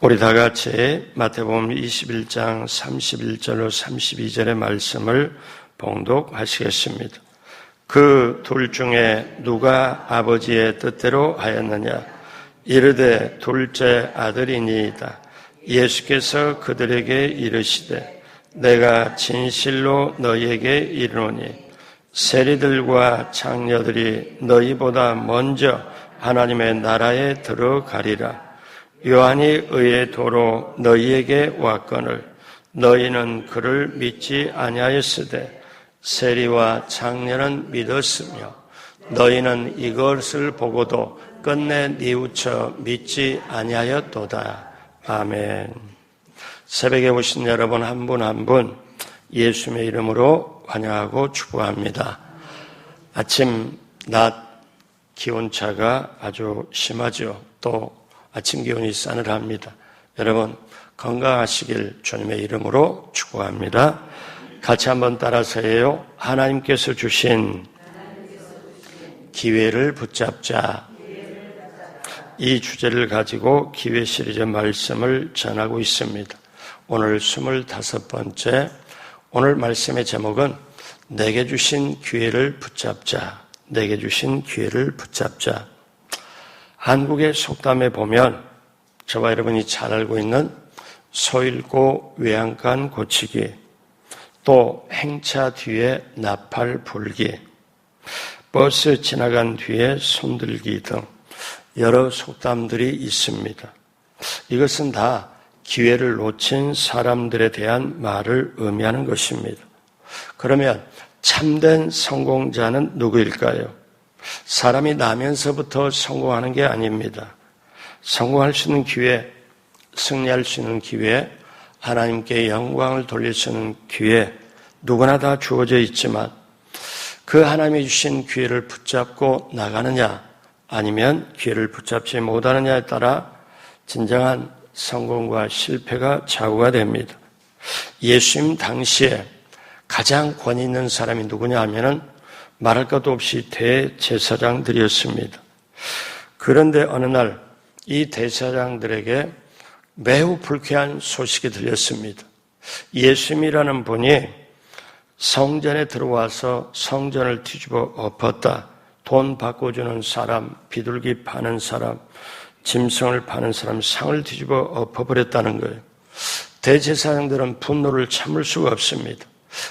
우리 다 같이 마태복음 21장 31절로 32절의 말씀을 봉독하시겠습니다. 그 둘 중에 누가 아버지의 뜻대로 하였느냐? 이르되 둘째 아들이니이다. 예수께서 그들에게 이르시되 내가 진실로 너희에게 이르노니 세리들과 장녀들이 너희보다 먼저 하나님의 나라에 들어가리라. 요한이 의의 도로 너희에게 왔거늘 너희는 그를 믿지 아니하였으되 세리와 장녀는 믿었으며 너희는 이것을 보고도 끝내 뉘우쳐 믿지 아니하였도다. 아멘. 새벽에 오신 여러분 한 분 한 분 예수님의 이름으로 환영하고 축복합니다. 아침 낮 기온차가 아주 심하죠. 또 아침 기온이 싸늘합니다. 여러분 건강하시길 주님의 이름으로 축복합니다. 같이 한번 따라서 해요. 하나님께서 주신 기회를 붙잡자. 이 주제를 가지고 기회 시리즈 말씀을 전하고 있습니다. 오늘 25번째, 오늘 말씀의 제목은 내게 주신 기회를 붙잡자. 내게 주신 기회를 붙잡자. 한국의 속담에 보면 저와 여러분이 잘 알고 있는 소 잃고 외양간 고치기, 또 행차 뒤에 나팔 불기, 버스 지나간 뒤에 손들기 등 여러 속담들이 있습니다. 이것은 다 기회를 놓친 사람들에 대한 말을 의미하는 것입니다. 그러면 참된 성공자는 누구일까요? 사람이 나면서부터 성공하는 게 아닙니다. 성공할 수 있는 기회, 승리할 수 있는 기회, 하나님께 영광을 돌릴 수 있는 기회, 누구나 다 주어져 있지만 그 하나님이 주신 기회를 붙잡고 나가느냐 아니면 기회를 붙잡지 못하느냐에 따라 진정한 성공과 실패가 좌우가 됩니다. 예수님 당시에 가장 권위 있는 사람이 누구냐 하면은 말할 것도 없이 대제사장들이었습니다. 그런데 어느 날 이 대제사장들에게 매우 불쾌한 소식이 들렸습니다. 예수님이라는 분이 성전에 들어와서 성전을 뒤집어 엎었다. 돈 바꿔주는 사람, 비둘기 파는 사람, 짐승을 파는 사람 상을 뒤집어 엎어버렸다는 거예요. 대제사장들은 분노를 참을 수가 없습니다.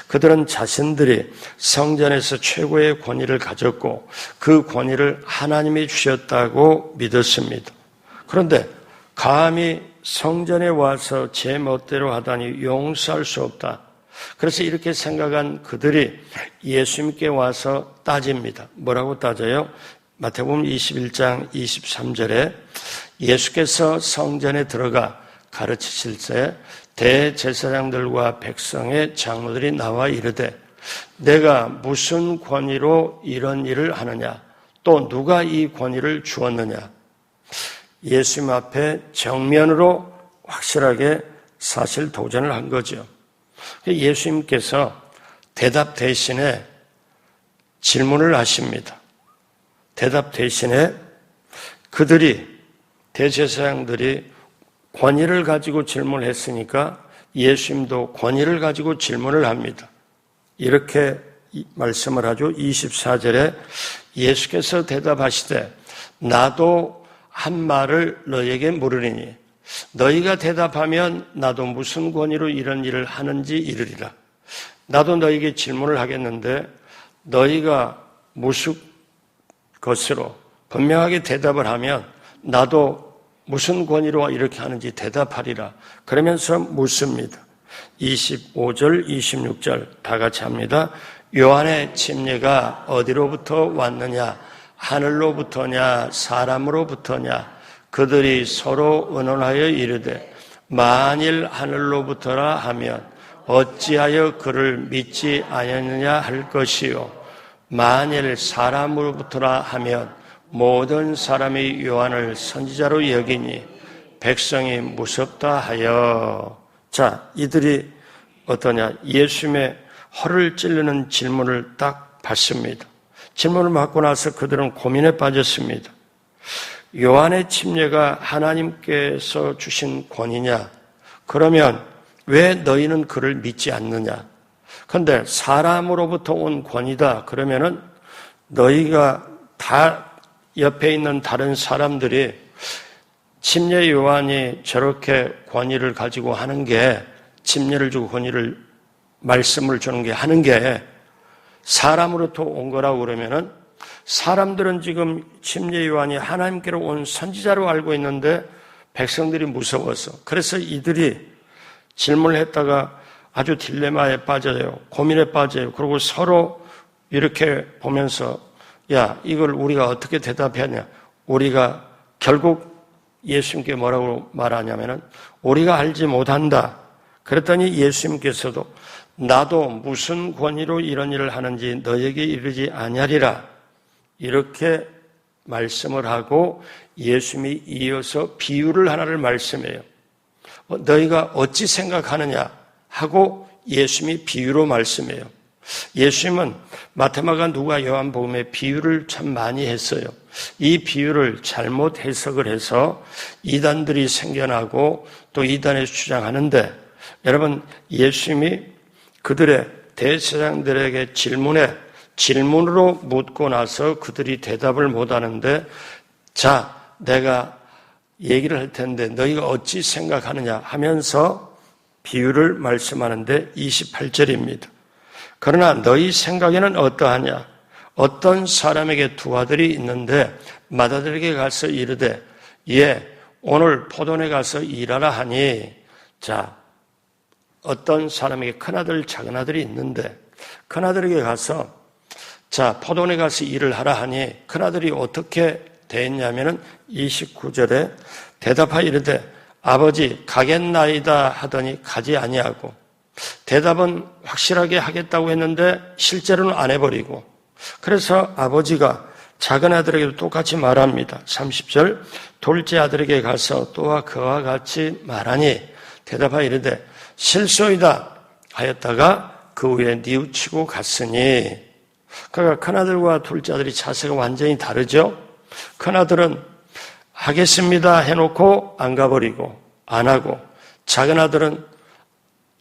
그들은 자신들이 성전에서 최고의 권위를 가졌고 그 권위를 하나님이 주셨다고 믿었습니다. 그런데 감히 성전에 와서 제 멋대로 하다니 용서할 수 없다. 그래서 이렇게 생각한 그들이 예수님께 와서 따집니다. 뭐라고 따져요? 마태복음 21장 23절에 예수께서 성전에 들어가 가르치실 때 대제사장들과 백성의 장로들이 나와 이르되 내가 무슨 권위로 이런 일을 하느냐? 또 누가 이 권위를 주었느냐? 예수님 앞에 정면으로 확실하게 사실 도전을 한 거죠. 예수님께서 대답 대신에 질문을 하십니다. 대답 대신에 그들이 대제사장들이 권위를 가지고 질문을 했으니까 예수님도 권위를 가지고 질문을 합니다. 이렇게 말씀을 하죠. 24절에 예수께서 대답하시되 나도 한 말을 너에게 물으리니 너희가 대답하면 나도 무슨 권위로 이런 일을 하는지 이르리라. 나도 너에게 질문을 하겠는데 너희가 무슨 것으로 분명하게 대답을 하면 나도 무슨 권위로 이렇게 하는지 대답하리라. 그러면서 묻습니다. 25절, 26절 다 같이 합니다. 요한의 침례가 어디로부터 왔느냐? 하늘로부터냐? 사람으로부터냐? 그들이 서로 의논하여 이르되 만일 하늘로부터라 하면 어찌하여 그를 믿지 아니하느냐 할 것이요 만일 사람으로부터라 하면 모든 사람이 요한을 선지자로 여기니 백성이 무섭다 하여. 자, 이들이 어떠냐? 예수님의 허를 찌르는 질문을 딱 받습니다. 질문을 받고 나서 그들은 고민에 빠졌습니다. 요한의 침례가 하나님께서 주신 권위냐? 그러면 왜 너희는 그를 믿지 않느냐? 그런데 사람으로부터 온 권위다. 그러면은 너희가 다 옆에 있는 다른 사람들이 침례 요한이 저렇게 권위를 가지고 하는 게, 침례를 주고 권위를, 말씀을 주는 게 하는 게 사람으로부터 온 거라고 그러면은 사람들은 지금 침례 요한이 하나님께로 온 선지자로 알고 있는데 백성들이 무서워서, 그래서 이들이 질문을 했다가 아주 딜레마에 빠져요. 고민에 빠져요. 그리고 서로 이렇게 보면서 야, 이걸 우리가 어떻게 대답하냐? 우리가 결국 예수님께 뭐라고 말하냐면은 우리가 알지 못한다. 그랬더니 예수님께서도 나도 무슨 권위로 이런 일을 하는지 너에게 이르지 아니하리라. 이렇게 말씀을 하고 예수님이 이어서 비유를 하나를 말씀해요. 너희가 어찌 생각하느냐 하고 예수님이 비유로 말씀해요. 예수님은 마태마가 누가 요한복음에 비유를 참 많이 했어요. 이 비유를 잘못 해석을 해서 이단들이 생겨나고 또 이단에서 주장하는데, 여러분 예수님이 그들의 대제사장들에게 질문으로 묻고 나서 그들이 대답을 못하는데, 자, 내가 얘기를 할 텐데 너희가 어찌 생각하느냐 하면서 비유를 말씀하는데 28절입니다. 그러나 너희 생각에는 어떠하냐? 어떤 사람에게 두 아들이 있는데 맏아들에게 가서 이르되 오늘 포도원에 가서 일하라 하니, 자, 어떤 사람에게 큰아들 작은아들이 있는데 큰아들에게 가서 자, 포도원에 가서 일을 하라 하니 큰아들이 어떻게 대했냐면은 29절에 대답하여 이르되 아버지 가겠나이다 하더니 가지 아니하고, 대답은 확실하게 하겠다고 했는데 실제로는 안 해버리고, 그래서 아버지가 작은 아들에게도 똑같이 말합니다. 30절 둘째 아들에게 가서 또한 그와 같이 말하니 대답하여 이르되 실소이다 하였다가 그 후에 뉘우치고 갔으니. 그러니까 큰아들과 둘째 아들이 자세가 완전히 다르죠. 큰아들은 하겠습니다 해놓고 안 가버리고 안 하고, 작은 아들은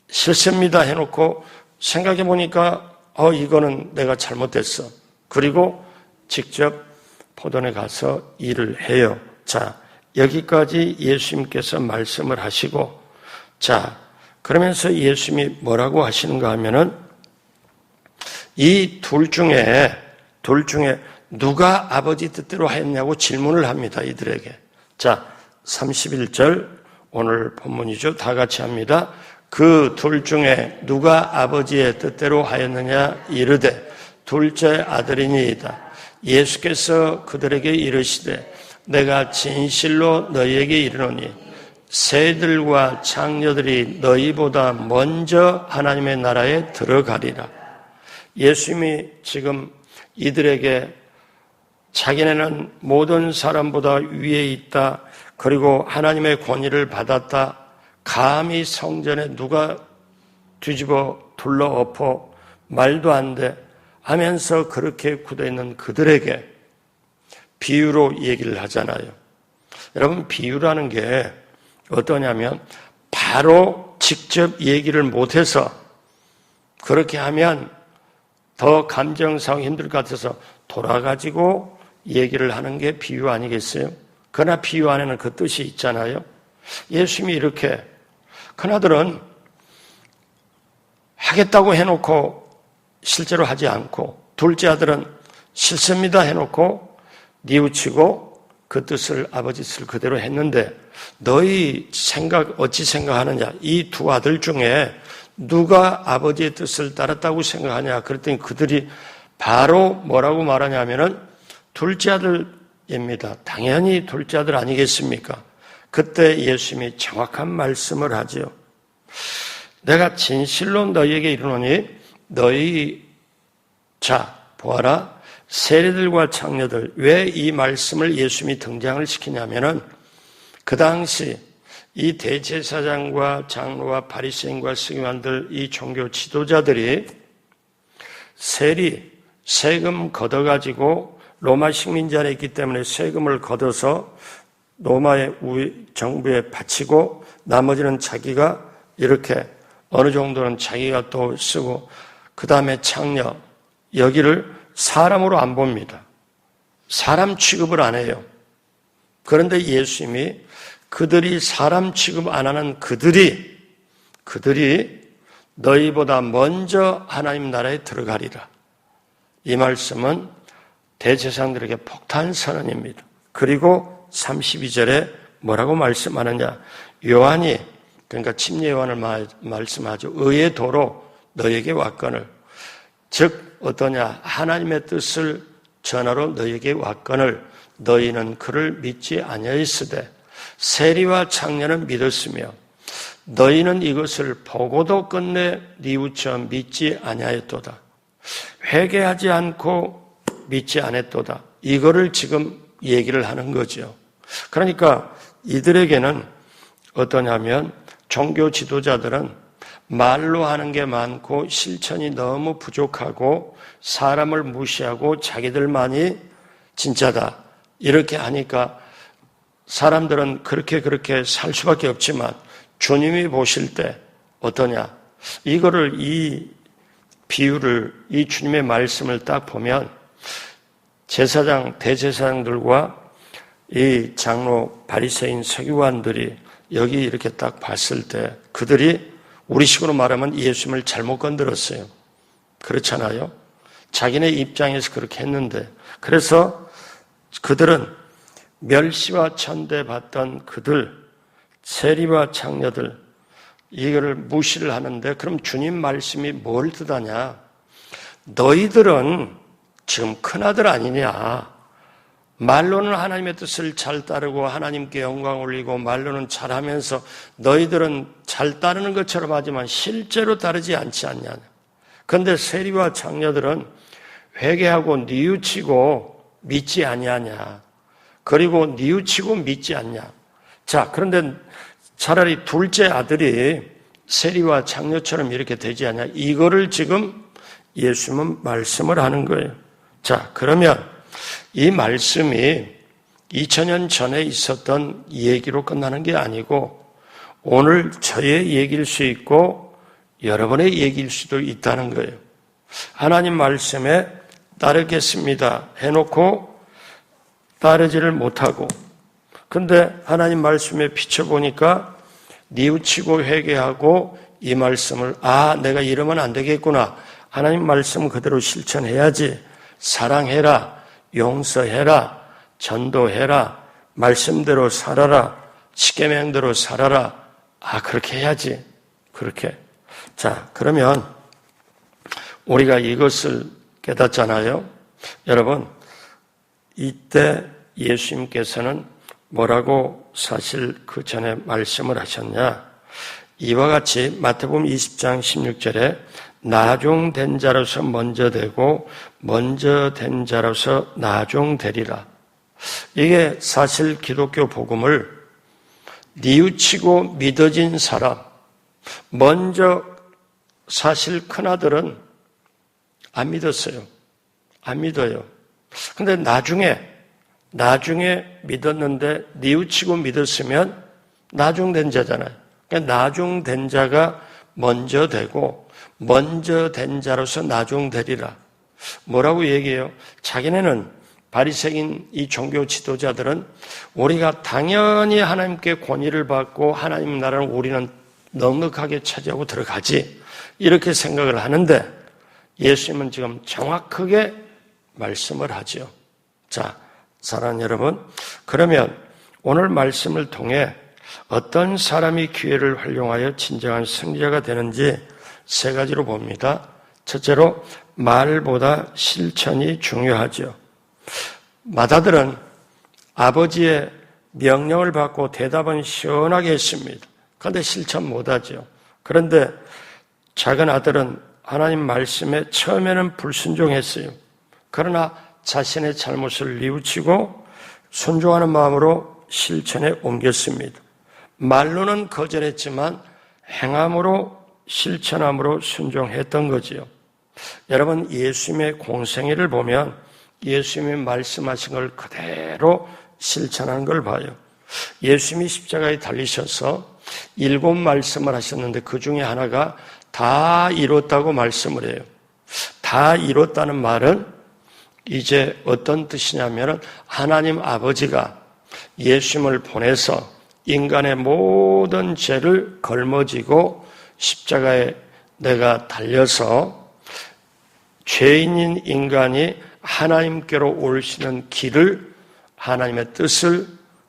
싫습니다 해놓고 생각해보니까 이거는 내가 잘못됐어. 그리고 직접 포도원에 가서 일을 해요. 자, 여기까지 예수님께서 말씀을 하시고, 자, 그러면서 예수님이 뭐라고 하시는가 하면은 이 둘 중에 누가 아버지 뜻대로 하였냐고 질문을 합니다, 이들에게. 자, 31절 오늘 본문이죠. 다 같이 합니다. 그 둘 중에 누가 아버지의 뜻대로 하였느냐 이르되 둘째 아들이니이다. 예수께서 그들에게 이르시되 내가 진실로 너희에게 이르노니 새들과 창녀들이 너희보다 먼저 하나님의 나라에 들어가리라. 예수님이 지금 이들에게 자기네는 모든 사람보다 위에 있다, 그리고 하나님의 권위를 받았다, 감히 성전에 누가 뒤집어 둘러엎어 말도 안 돼 하면서 그렇게 굳어있는 그들에게 비유로 얘기를 하잖아요. 여러분, 비유라는 게 어떠냐면 바로 직접 얘기를 못해서 그렇게 하면 더 감정상 힘들 것 같아서 돌아가지고 얘기를 하는 게 비유 아니겠어요? 그러나 비유 안에는 그 뜻이 있잖아요. 예수님이 이렇게, 큰아들은 하겠다고 해놓고 실제로 하지 않고, 둘째 아들은 싫습니다 해놓고 뉘우치고 그 뜻을, 아버지 뜻을 그대로 했는데 너희 어찌 생각하느냐? 이 두 아들 중에 누가 아버지의 뜻을 따랐다고 생각하냐? 그랬더니 그들이 바로 뭐라고 말하냐면은 둘째 아들입니다. 당연히 둘째 아들 아니겠습니까? 그때 예수님이 정확한 말씀을 하죠. 내가 진실로 너희에게 이르노니 너희, 자, 보아라. 세리들과 창녀들, 왜 이 말씀을 예수님이 등장을 시키냐면은 그 당시 이 대제사장과 장로와 바리새인과 서기관들, 이 종교 지도자들이 세금 걷어가지고 로마 식민지 안에 있기 때문에 세금을 걷어서 로마의 정부에 바치고 나머지는 자기가 이렇게 어느 정도는 자기가 또 쓰고 그 다음에 창녀, 여기를 사람으로 안 봅니다. 사람 취급을 안 해요. 그런데 예수님이 그들이 사람 취급 안 하는 그들이 너희보다 먼저 하나님 나라에 들어가리라. 이 말씀은 대제사장들에게 폭탄 선언입니다. 그리고 32절에 뭐라고 말씀하느냐? 요한이, 그러니까 침례 요한을 말씀하죠. 의의 도로 너에게 왔거늘, 즉 어떠냐? 하나님의 뜻을 전하러 너에게 왔거늘 너희는 그를 믿지 아니하였으되 세리와 창녀는 믿었으며 너희는 이것을 보고도 끝내 뉘우쳐 믿지 아니하였도다. 회개하지 않고 믿지 않았도다. 이거를 지금 얘기를 하는 거죠. 그러니까 이들에게는 어떠냐면 종교 지도자들은 말로 하는 게 많고 실천이 너무 부족하고 사람을 무시하고 자기들만이 진짜다. 이렇게 하니까 사람들은 그렇게 살 수밖에 없지만 주님이 보실 때 어떠냐? 이거를 이 비유를 이 주님의 말씀을 딱 보면 제사장, 대제사장들과 이 장로, 바리새인, 서기관들이 여기 이렇게 딱 봤을 때 그들이 우리식으로 말하면 예수님을 잘못 건드렸어요. 그렇잖아요. 자기네 입장에서 그렇게 했는데 그래서 그들은 멸시와 천대받던 그들, 세리와 창녀들 이거를 무시를 하는데 그럼 주님 말씀이 뭘 뜻하냐? 너희들은 지금 큰아들 아니냐? 말로는 하나님의 뜻을 잘 따르고 하나님께 영광 올리고 말로는 잘하면서 너희들은 잘 따르는 것처럼 하지만 실제로 따르지 않지 않냐? 그런데 세리와 창녀들은 회개하고 뉘우치고 믿지 아니하냐? 그리고 뉘우치고 믿지 않냐? 자, 그런데 차라리 둘째 아들이 세리와 창녀처럼 이렇게 되지 않냐? 이거를 지금 예수님은 말씀을 하는 거예요. 자, 그러면 이 말씀이 2000년 전에 있었던 얘기로 끝나는 게 아니고 오늘 저의 얘기일 수 있고 여러분의 얘기일 수도 있다는 거예요. 하나님 말씀에 따르겠습니다 해놓고 따르지를 못하고 근데 하나님 말씀에 비춰보니까 뉘우치고 회개하고 이 말씀을 내가 이러면 안 되겠구나. 하나님 말씀 그대로 실천해야지. 사랑해라. 용서해라. 전도해라. 말씀대로 살아라. 십계명대로 살아라. 그렇게 해야지. 그렇게. 자, 그러면 우리가 이것을 깨닫잖아요. 여러분, 이때 예수님께서는 뭐라고 사실 그 전에 말씀을 하셨냐? 이와 같이 마태복음 20장 16절에 나종된 자로서 먼저 되고 먼저 된 자로서 나종되리라. 이게 사실 기독교 복음을 뉘우치고 믿어진 사람, 먼저 사실 큰아들은 안 믿었어요. 안 믿어요. 근데 나중에 믿었는데 뉘우치고 믿었으면 나중된 자잖아요. 그러니까 나중된 자가 먼저 되고 먼저 된 자로서 나중되리라. 뭐라고 얘기해요? 자기네는 바리새인 이 종교 지도자들은 우리가 당연히 하나님께 권위를 받고 하나님 나라를 우리는 넉넉하게 차지하고 들어가지 이렇게 생각을 하는데 예수님은 지금 정확하게 말씀을 하죠. 자, 사랑하는 여러분, 그러면 오늘 말씀을 통해 어떤 사람이 기회를 활용하여 진정한 승리자가 되는지 세 가지로 봅니다. 첫째로 말보다 실천이 중요하죠. 맏아들은 아버지의 명령을 받고 대답은 시원하게 했습니다. 그런데 실천 못하죠. 그런데 작은 아들은 하나님 말씀에 처음에는 불순종했어요. 그러나 자신의 잘못을 뉘우치고 순종하는 마음으로 실천에 옮겼습니다. 말로는 거절했지만 행함으로 실천함으로 순종했던 거지요. 여러분, 예수님의 공생애를 보면 예수님이 말씀하신 걸 그대로 실천하는 걸 봐요. 예수님이 십자가에 달리셔서 7 말씀을 하셨는데 그 중에 하나가 다 이뤘다고 말씀을 해요. 다 이뤘다는 말은 이제 어떤 뜻이냐면 하나님 아버지가 예수님을 보내서 인간의 모든 죄를 걸머지고 십자가에 내가 달려서 죄인인 인간이 하나님께로 올 수 있는 길을, 하나님의 뜻을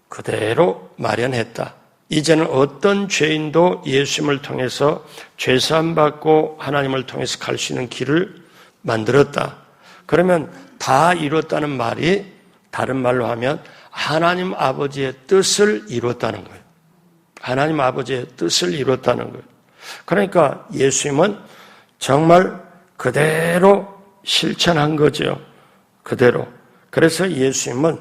그대로 마련했다. 이제는 어떤 죄인도 예수님을 통해서 죄사함 받고 하나님을 통해서 갈 수 있는 길을 만들었다. 그러면 다 이뤘다는 말이 다른 말로 하면 하나님 아버지의 뜻을 이뤘다는 거예요. 하나님 아버지의 뜻을 이뤘다는 거예요. 그러니까 예수님은 정말 그대로 실천한 거죠. 그대로. 그래서 예수님은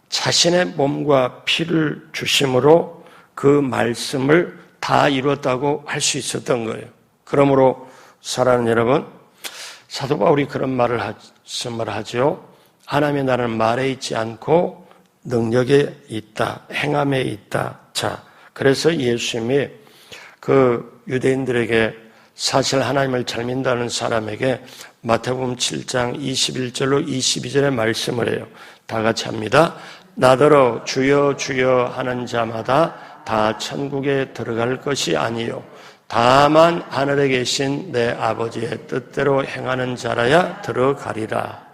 자신의 몸과 피를 주심으로 그 말씀을 다 이뤘다고 할 수 있었던 거예요. 그러므로 사랑하는 여러분, 사도 바울이 그런 말씀을 하죠. 하나님의 나라는 말에 있지 않고 능력에 있다, 행함에 있다. 자, 그래서 예수님이 그 유대인들에게 사실 하나님을 잘 믿는다는 사람에게 마태복음 7장 21절로 22절의 말씀을 해요. 다 같이 합니다. 나더러 주여 주여 하는 자마다 다 천국에 들어갈 것이 아니요 다만 하늘에 계신 내 아버지의 뜻대로 행하는 자라야 들어가리라.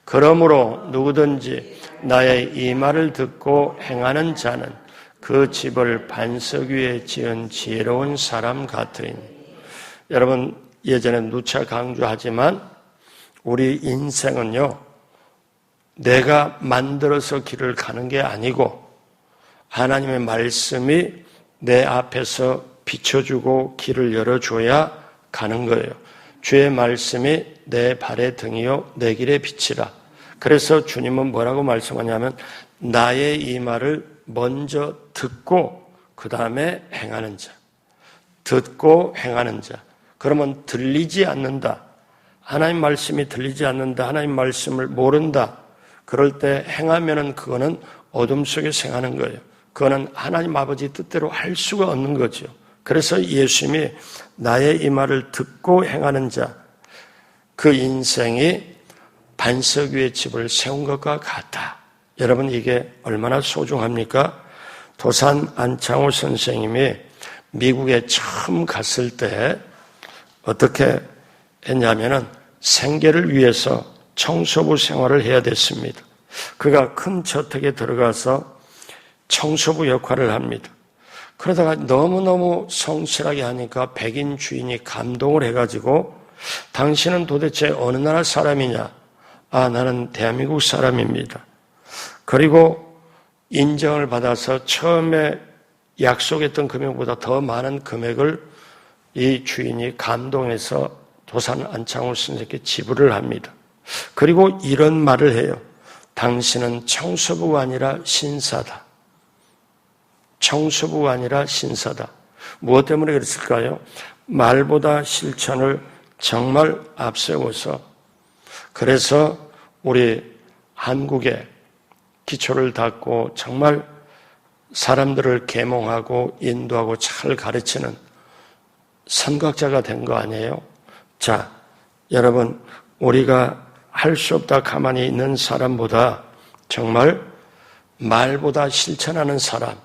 그러므로 누구든지 나의 이 말을 듣고 행하는 자는 그 집을 반석 위에 지은 지혜로운 사람 같으리니. 여러분, 예전에 누차 강조하지만 우리 인생은요, 내가 만들어서 길을 가는 게 아니고 하나님의 말씀이 내 앞에서 비춰주고 길을 열어줘야 가는 거예요. 주의 말씀이 내 발의 등이요 내 길의 빛이라. 그래서 주님은 뭐라고 말씀하냐면 나의 이 말을 먼저 듣고 그 다음에 행하는 자. 듣고 행하는 자. 그러면 들리지 않는다. 하나님 말씀이 들리지 않는다. 하나님 말씀을 모른다. 그럴 때 행하면은 그거는 어둠 속에서 행하는 거예요. 그거는 하나님 아버지 뜻대로 할 수가 없는 거죠. 그래서 예수님이 나의 이 말을 듣고 행하는 자, 그 인생이 반석 위에 집을 세운 것과 같다. 여러분, 이게 얼마나 소중합니까? 도산 안창호 선생님이 미국에 처음 갔을 때 어떻게 했냐면은 생계를 위해서 청소부 생활을 해야 됐습니다. 그가 큰 저택에 들어가서 청소부 역할을 합니다. 그러다가 너무너무 성실하게 하니까 백인 주인이 감동을 해가지고 당신은 도대체 어느 나라 사람이냐? 아, 나는 대한민국 사람입니다. 그리고 인정을 받아서 처음에 약속했던 금액보다 더 많은 금액을 이 주인이 감동해서 도산 안창호 선생님께 지불을 합니다. 그리고 이런 말을 해요. 당신은 청소부가 아니라 신사다. 청소부가 아니라 신사다. 무엇 때문에 그랬을까요? 말보다 실천을 정말 앞세워서, 그래서 우리 한국에 기초를 닦고 정말 사람들을 계몽하고 인도하고 잘 가르치는 선각자가 된 거 아니에요? 자, 여러분, 우리가 할 수 없다 가만히 있는 사람보다 정말 말보다 실천하는 사람,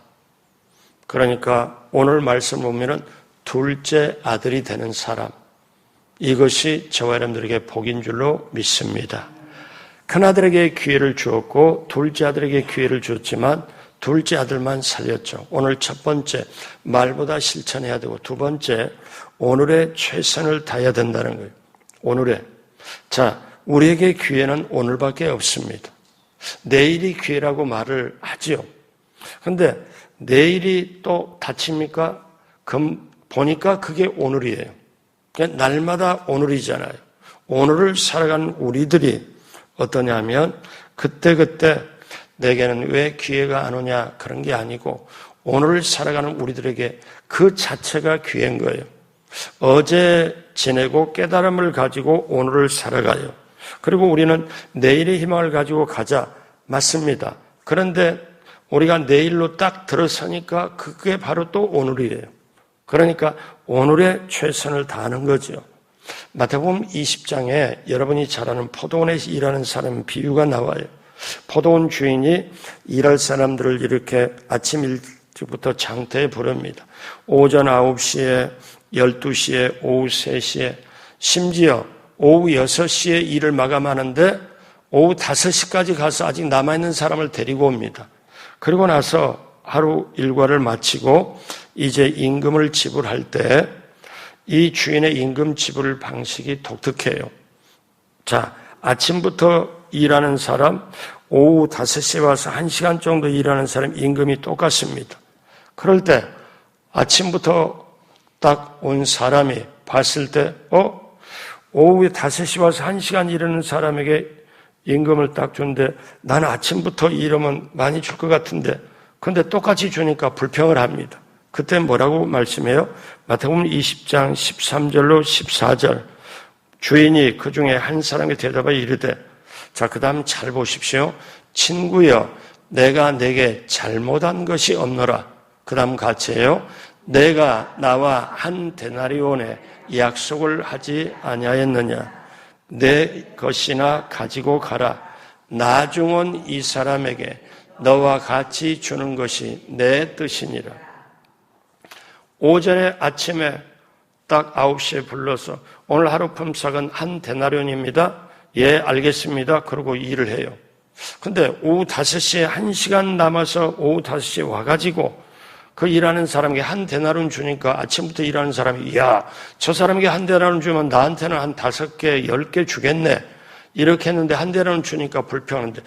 그러니까 오늘 말씀 보면은 둘째 아들이 되는 사람, 이것이 저와 여러분들에게 복인 줄로 믿습니다. 큰아들에게 기회를 주었고 둘째 아들에게 기회를 줬지만 둘째 아들만 살렸죠. 오늘 첫 번째, 말보다 실천해야 되고, 두 번째, 오늘의 최선을 다해야 된다는 거예요. 오늘의. 자, 우리에게 기회는 오늘밖에 없습니다. 내일이 기회라고 말을 하지요. 근데 내일이 또 닥칩니까? 그럼 보니까 그게 오늘이에요. 그러니까 날마다 오늘이잖아요. 오늘을 살아가는 우리들이 어떠냐면 그때그때 내게는 왜 기회가 안 오냐 그런 게 아니고 오늘을 살아가는 우리들에게 그 자체가 기회인 거예요. 어제 지내고 깨달음을 가지고 오늘을 살아가요. 그리고 우리는 내일의 희망을 가지고 가자. 맞습니다. 그런데 우리가 내일로 딱 들어서니까 그게 바로 또 오늘이에요. 그러니까 오늘의 최선을 다하는 거죠. 마태복음 20장에 여러분이 잘 아는 포도원에서 일하는 사람 비유가 나와요. 포도원 주인이 일할 사람들을 이렇게 아침 일찍부터 장터에 부릅니다. 오전 9시에, 12시에, 오후 3시에, 심지어 오후 6시에 일을 마감하는데 오후 5시까지 가서 아직 남아있는 사람을 데리고 옵니다. 그리고 나서 하루 일과를 마치고 이제 임금을 지불할 때 이 주인의 임금 지불 방식이 독특해요. 자, 아침부터 일하는 사람, 오후 5시에 와서 1시간 정도 일하는 사람 임금이 똑같습니다. 그럴 때 아침부터 딱 온 사람이 봤을 때 오후에 5시 와서 1시간 일하는 사람에게 임금을 딱 주는데 나는 아침부터 일하면 많이 줄 것 같은데 근데 똑같이 주니까 불평을 합니다. 그때 뭐라고 말씀해요? 마태복음 20장 13절로 14절 주인이 그 중에 한 사람이 대답하여 이르되 자, 그 다음 잘 보십시오. 친구여 내가 내게 잘못한 것이 없노라. 그 다음 같이 해요. 내가 나와 한 데나리온의 약속을 하지 아니하였느냐. 내 것이나 가지고 가라. 나중 온 이 사람에게 너와 같이 주는 것이 내 뜻이니라. 오전에 아침에 딱 9시에 불러서 오늘 하루 품삯은 한 데나리온입니다. 예, 알겠습니다. 그러고 일을 해요. 근데 오후 5시에 1시간 남아서 오후 5시에 와가지고 그 일하는 사람에게 한 데나리온 주니까 아침부터 일하는 사람이 야, 저 사람에게 한 데나리온 주면 나한테는 한 5개, 10개 주겠네. 이렇게 했는데 한 데나리온 주니까 불평하는데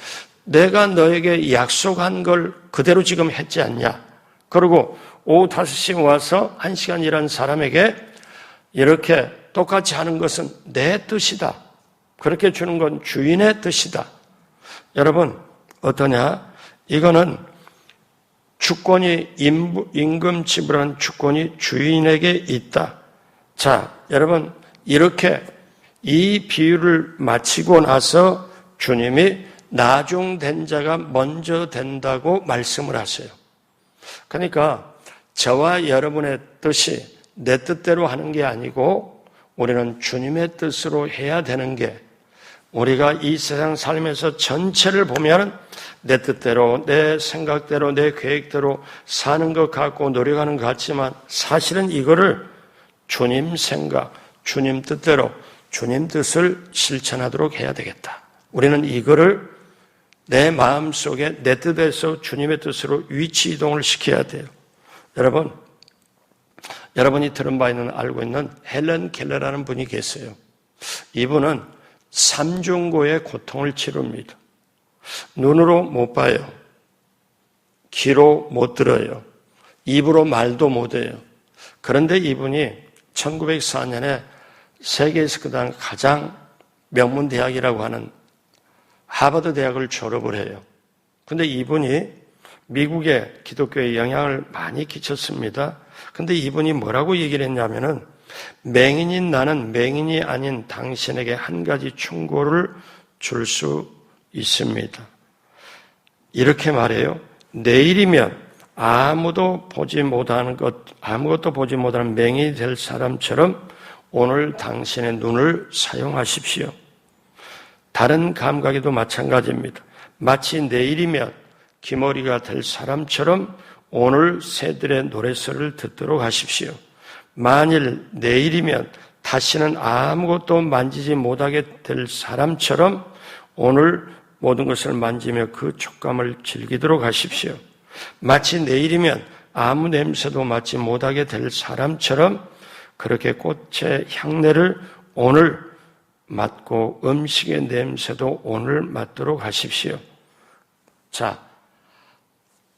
내가 너에게 약속한 걸 그대로 지금 했지 않냐. 그리고 오후 5시에 와서 1시간 일한 사람에게 이렇게 똑같이 하는 것은 내 뜻이다. 그렇게 주는 건 주인의 뜻이다. 여러분 어떠냐? 이거는 주권이 임금 지불하는 주권이 주인에게 있다. 자, 여러분 이렇게 이 비유를 마치고 나서 주님이 나중된 자가 먼저 된다고 말씀을 하세요. 그러니까 저와 여러분의 뜻이 내 뜻대로 하는 게 아니고 우리는 주님의 뜻으로 해야 되는 게 우리가 이 세상 살면서 전체를 보면 내 뜻대로, 내 생각대로, 내 계획대로 사는 것 같고 노력하는 것 같지만 사실은 이거를 주님 생각, 주님 뜻대로 주님 뜻을 실천하도록 해야 되겠다. 우리는 이거를 내 마음속에 내 뜻에서 주님의 뜻으로 위치 이동을 시켜야 돼요. 여러분, 여러분이 들은 바 있는 알고 있는 헬렌 켈러라는 분이 계세요. 이분은 삼중고의 고통을 치릅니다. 눈으로 못 봐요. 귀로 못 들어요. 입으로 말도 못 해요. 그런데 이분이 1904년에 세계에서 그다음 가장 명문 대학이라고 하는 하버드 대학을 졸업을 해요. 근데 이분이 미국의 기독교에 영향을 많이 끼쳤습니다. 근데 이분이 뭐라고 얘기를 했냐면은 맹인인 나는 맹인이 아닌 당신에게 한 가지 충고를 줄 수 있습니다. 이렇게 말해요. 내일이면 아무것도 보지 못하는 맹인이 될 사람처럼 오늘 당신의 눈을 사용하십시오. 다른 감각에도 마찬가지입니다. 마치 내일이면 기머리가 될 사람처럼 오늘 새들의 노랫소리를 듣도록 하십시오. 만일 내일이면 다시는 아무것도 만지지 못하게 될 사람처럼 오늘 모든 것을 만지며 그 촉감을 즐기도록 하십시오. 마치 내일이면 아무 냄새도 맡지 못하게 될 사람처럼 그렇게 꽃의 향내를 오늘 맡고 음식의 냄새도 오늘 맡도록 하십시오. 자,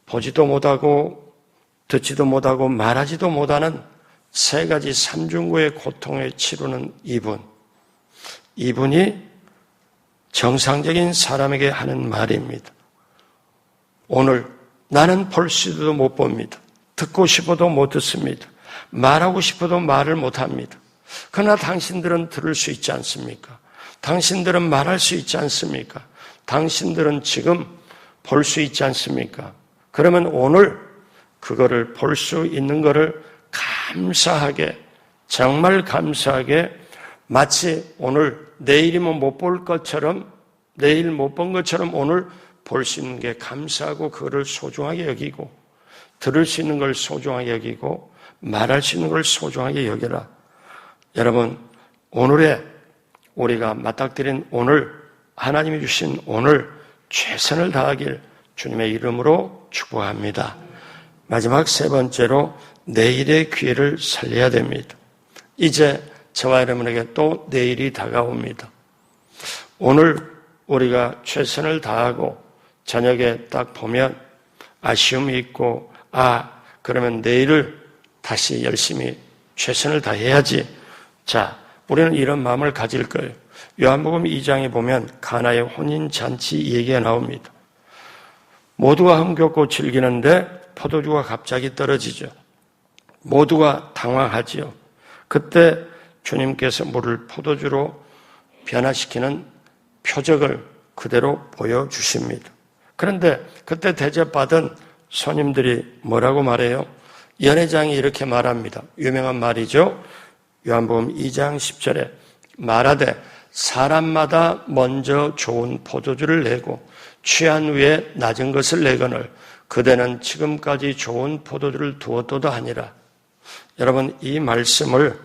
보지도 못하고 듣지도 못하고 말하지도 못하는 세 가지 삼중고의 고통에 치르는 이분이 정상적인 사람에게 하는 말입니다. 오늘 나는 볼 수도 못 봅니다. 듣고 싶어도 못 듣습니다. 말하고 싶어도 말을 못 합니다. 그러나 당신들은 들을 수 있지 않습니까? 당신들은 말할 수 있지 않습니까? 당신들은 지금 볼 수 있지 않습니까? 그러면 오늘 그거를 볼 수 있는 거를 감사하게, 정말 감사하게, 마치 오늘 내일이면 못 볼 것처럼, 내일 못 본 것처럼 오늘 볼 수 있는 게 감사하고 그거를 소중하게 여기고, 들을 수 있는 걸 소중하게 여기고, 말할 수 있는 걸 소중하게 여겨라. 여러분, 오늘에 우리가 맞닥뜨린 오늘, 하나님이 주신 오늘 최선을 다하길 주님의 이름으로 축복합니다. 마지막 세 번째로 내일의 기회를 살려야 됩니다. 이제 저와 여러분에게 또 내일이 다가옵니다. 오늘 우리가 최선을 다하고 저녁에 딱 보면 아쉬움이 있고, 그러면 내일을 다시 열심히 최선을 다해야지. 자, 우리는 이런 마음을 가질 거예요. 요한복음 2장에 보면 가나의 혼인잔치 얘기가 나옵니다. 모두가 흥겹고 즐기는데 포도주가 갑자기 떨어지죠. 모두가 당황하지요. 그때 주님께서 물을 포도주로 변화시키는 표적을 그대로 보여주십니다. 그런데 그때 대접받은 손님들이 뭐라고 말해요? 연회장이 이렇게 말합니다. 유명한 말이죠. 요한복음 2장 10절에 말하되 사람마다 먼저 좋은 포도주를 내고 취한 후에 낮은 것을 내거늘 그대는 지금까지 좋은 포도주를 두었도다 하니라. 여러분, 이 말씀을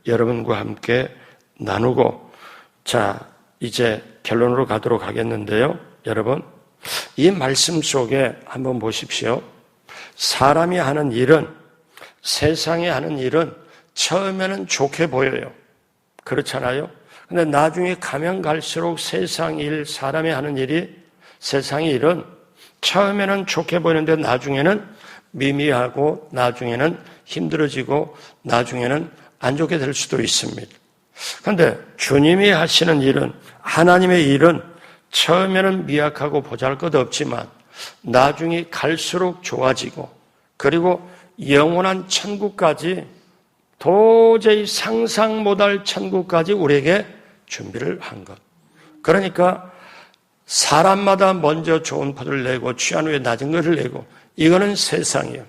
여러분과 함께 나누고, 자, 이제 결론으로 가도록 하겠는데요. 여러분, 이 말씀 속에 한번 보십시오. 사람이 하는 일은, 세상에 하는 일은 처음에는 좋게 보여요. 그렇잖아요? 근데 나중에 가면 갈수록 세상 일, 사람이 하는 일이, 세상의 일은 처음에는 좋게 보이는데 나중에는 미미하고 나중에는 힘들어지고 나중에는 안 좋게 될 수도 있습니다. 그런데 주님이 하시는 일은, 하나님의 일은 처음에는 미약하고 보잘것없지만 나중에 갈수록 좋아지고, 그리고 영원한 천국까지, 도저히 상상 못할 천국까지 우리에게 준비를 한 것. 그러니까 사람마다 먼저 좋은 포도를 내고 취한 후에 낮은 것을 내고, 이거는 세상이에요.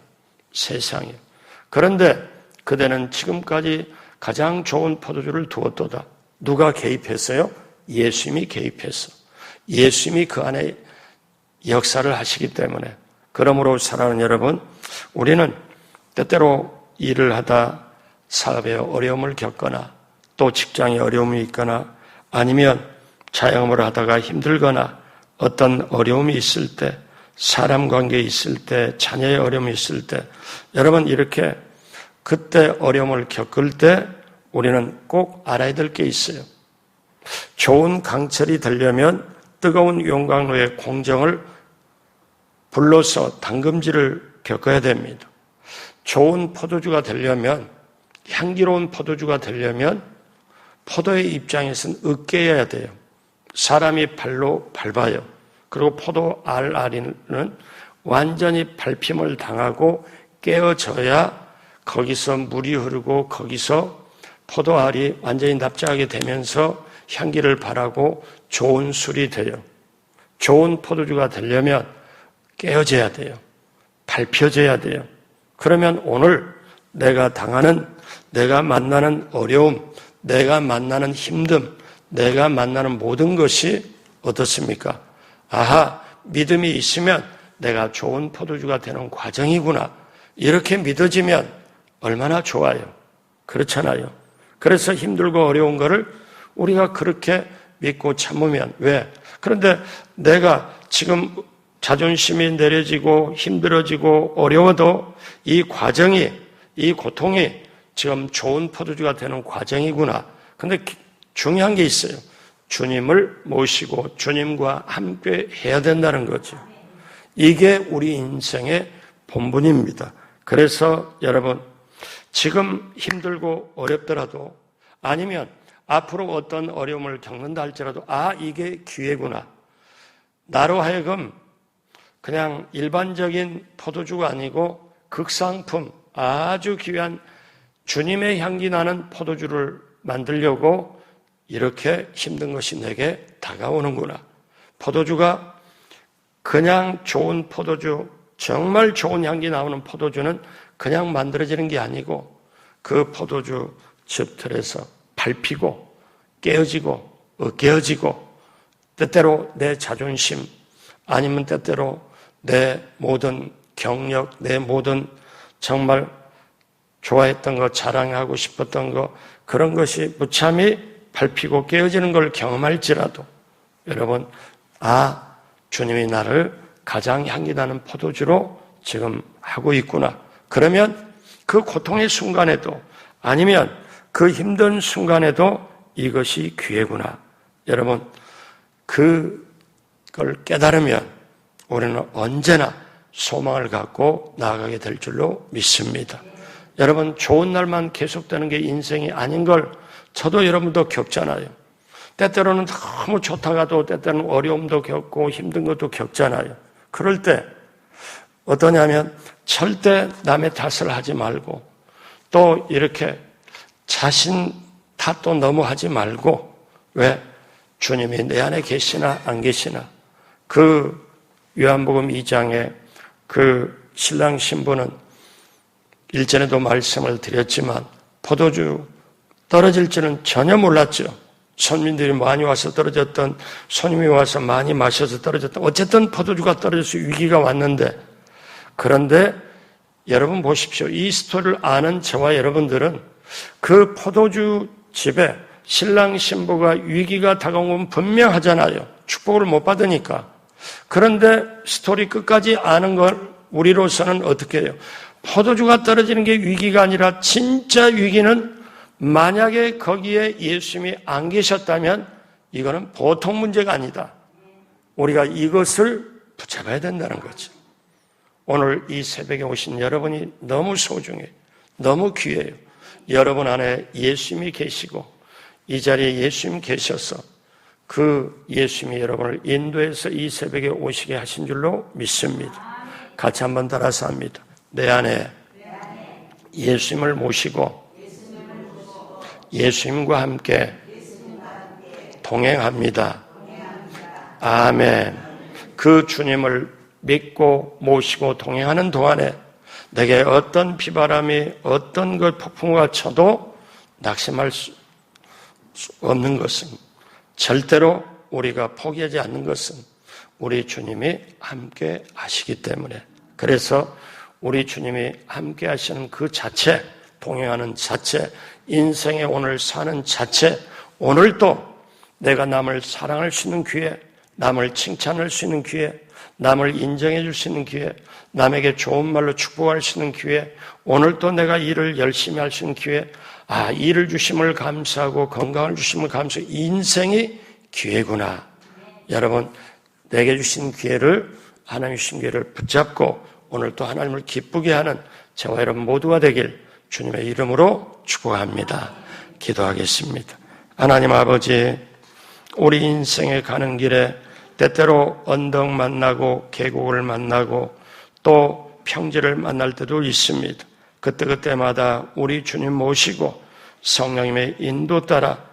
세상이에요. 그런데 그대는 지금까지 가장 좋은 포도주를 두었도다. 누가 개입했어요? 예수님이 개입했어. 예수님이 그 안에 역사를 하시기 때문에. 그러므로 사랑하는 여러분, 우리는 때때로 일을 하다 사업에 어려움을 겪거나, 또 직장에 어려움이 있거나, 아니면 자영업을 하다가 힘들거나, 어떤 어려움이 있을 때, 사람 관계에 있을 때, 자녀의 어려움이 있을 때, 여러분, 이렇게 그때 어려움을 겪을 때 우리는 꼭 알아야 될 게 있어요. 좋은 강철이 되려면 뜨거운 용광로의 공정을 불러서 담금질을 겪어야 됩니다. 좋은 포도주가 되려면, 향기로운 포도주가 되려면 포도의 입장에서는 으깨야 돼요. 사람이 발로 밟아요. 그리고 포도 알알이는 완전히 밟힘을 당하고 깨어져야 거기서 물이 흐르고 거기서 포도알이 완전히 납작하게 되면서 향기를 발하고 좋은 술이 돼요. 좋은 포도주가 되려면 깨어져야 돼요. 밟혀져야 돼요. 그러면 오늘 내가 만나는 어려움, 내가 만나는 힘듦, 내가 만나는 모든 것이 어떻습니까? 믿음이 있으면 내가 좋은 포도주가 되는 과정이구나. 이렇게 믿어지면 얼마나 좋아요. 그렇잖아요. 그래서 힘들고 어려운 거를 우리가 그렇게 믿고 참으면 왜? 그런데 내가 지금 자존심이 내려지고 힘들어지고 어려워도 이 과정이, 이 고통이 지금 좋은 포도주가 되는 과정이구나. 근데 중요한 게 있어요. 주님을 모시고 주님과 함께 해야 된다는 거죠. 이게 우리 인생의 본분입니다. 그래서 여러분, 지금 힘들고 어렵더라도, 아니면 앞으로 어떤 어려움을 겪는다 할지라도 이게 기회구나. 나로 하여금 그냥 일반적인 포도주가 아니고 극상품, 아주 귀한 주님의 향기 나는 포도주를 만들려고 이렇게 힘든 것이 내게 다가오는구나. 포도주가 그냥 좋은 포도주, 정말 좋은 향기 나오는 포도주는 그냥 만들어지는 게 아니고 그 포도주 즙틀에서 밟히고 깨어지고 으깨어지고 때때로 내 자존심 아니면 때때로 내 모든 경력, 내 모든 정말 좋아했던 거, 자랑하고 싶었던 거, 그런 것이 무참히 밟히고 깨어지는 걸 경험할지라도 여러분, 주님이 나를 가장 향기나는 포도주로 지금 하고 있구나. 그러면 그 고통의 순간에도 아니면 그 힘든 순간에도 이것이 기회구나. 여러분, 그걸 깨달으면 우리는 언제나 소망을 갖고 나아가게 될 줄로 믿습니다. 여러분, 좋은 날만 계속되는 게 인생이 아닌 걸 저도 여러분도 겪잖아요. 때때로는 너무 좋다가도 때때로는 어려움도 겪고 힘든 것도 겪잖아요. 그럴 때 어떠냐면 절대 남의 탓을 하지 말고 또 이렇게 자신 탓도 너무 하지 말고 왜? 주님이 내 안에 계시나 안 계시나. 그 요한복음 2장에 그 신랑 신부는 일전에도 말씀을 드렸지만 포도주 떨어질 줄은 전혀 몰랐죠. 손님들이 많이 와서 떨어졌던, 손님이 와서 많이 마셔서 떨어졌던, 어쨌든 포도주가 떨어져서 위기가 왔는데, 그런데 여러분 보십시오. 이 스토리를 아는 저와 여러분들은 그 포도주 집에 신랑 신부가 위기가 다가온 건 분명하잖아요. 축복을 못 받으니까. 그런데 스토리 끝까지 아는 걸 우리로서는 어떻게 해요? 포도주가 떨어지는 게 위기가 아니라 진짜 위기는 만약에 거기에 예수님이 안 계셨다면 이거는 보통 문제가 아니다. 우리가 이것을 붙잡아야 된다는 거죠. 오늘 이 새벽에 오신 여러분이 너무 소중해요. 너무 귀해요. 여러분 안에 예수님이 계시고 이 자리에 예수님 계셔서 그 예수님이 여러분을 인도해서 이 새벽에 오시게 하신 줄로 믿습니다. 같이 한번 따라서 합니다. 내 안에 예수님을 모시고 예수님과 함께 동행합니다. 아멘. 그 주님을 믿고 모시고 동행하는 동안에 내게 어떤 비바람이 어떤 것 폭풍우가 쳐도 낙심할 수 없는 것은 절대로 우리가 포기하지 않는 것은 우리 주님이 함께 하시기 때문에 그래서 우리 주님이 함께 하시는 그 자체, 동행하는 자체, 인생의 오늘 사는 자체, 오늘도 내가 남을 사랑할 수 있는 기회, 남을 칭찬할 수 있는 기회, 남을 인정해 줄 수 있는 기회, 남에게 좋은 말로 축복할 수 있는 기회, 오늘도 내가 일을 열심히 할 수 있는 기회, 일을 주심을 감사하고 건강을 주심을 감사하고 인생이 기회구나. 여러분, 내게 주신 기회를, 하나님 주신 기회를 붙잡고 오늘도 하나님을 기쁘게 하는 저와 여러분 모두가 되길 주님의 이름으로 축복합니다. 기도하겠습니다. 하나님 아버지, 우리 인생에 가는 길에 때때로 언덕 만나고 계곡을 만나고 또 평지를 만날 때도 있습니다. 그때마다 우리 주님 모시고 성령님의 인도 따라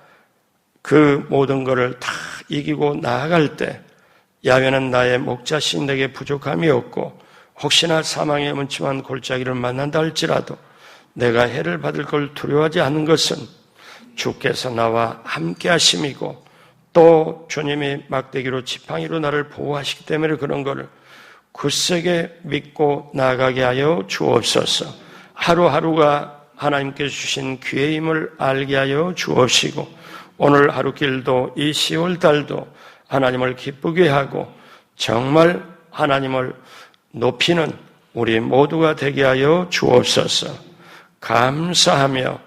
그 모든 것을 다 이기고 나아갈 때 야훼는 나의 목자신 내게 부족함이 없고 혹시나 사망의 음침한 골짜기를 만난다 할지라도 내가 해를 받을 걸 두려워하지 않는 것은 주께서 나와 함께 하심이고 또 주님이 막대기로 지팡이로 나를 보호하시기 때문에 그런 것을 굳세게 믿고 나아가게 하여 주옵소서. 하루하루가 하나님께서 주신 기회임을 알게 하여 주옵시고 오늘 하루길도 이 10월달도 하나님을 기쁘게 하고 정말 하나님을 높이는 우리 모두가 되게 하여 주옵소서. 감사하며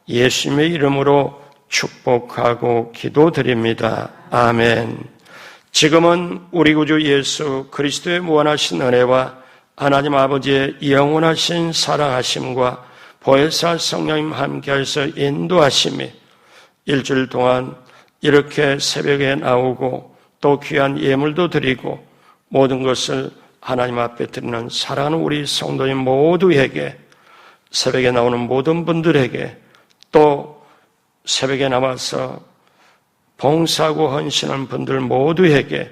예수님의 이름으로 축복하고 기도드립니다. 아멘. 지금은 우리 구주 예수 그리스도의 무한하신 은혜와 하나님 아버지의 영원하신 사랑하심과 보혜사 성령님 함께하셔서 인도하심이 일주일 동안 이렇게 새벽에 나오고 또 귀한 예물도 드리고 모든 것을 하나님 앞에 드리는 사랑하는 우리 성도님 모두에게 새벽에 나오는 모든 분들에게 또 새벽에 나와서 봉사하고 헌신한 분들 모두에게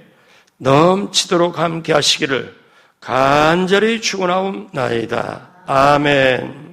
넘치도록 함께 하시기를 간절히 축원하옵나이다. 아멘.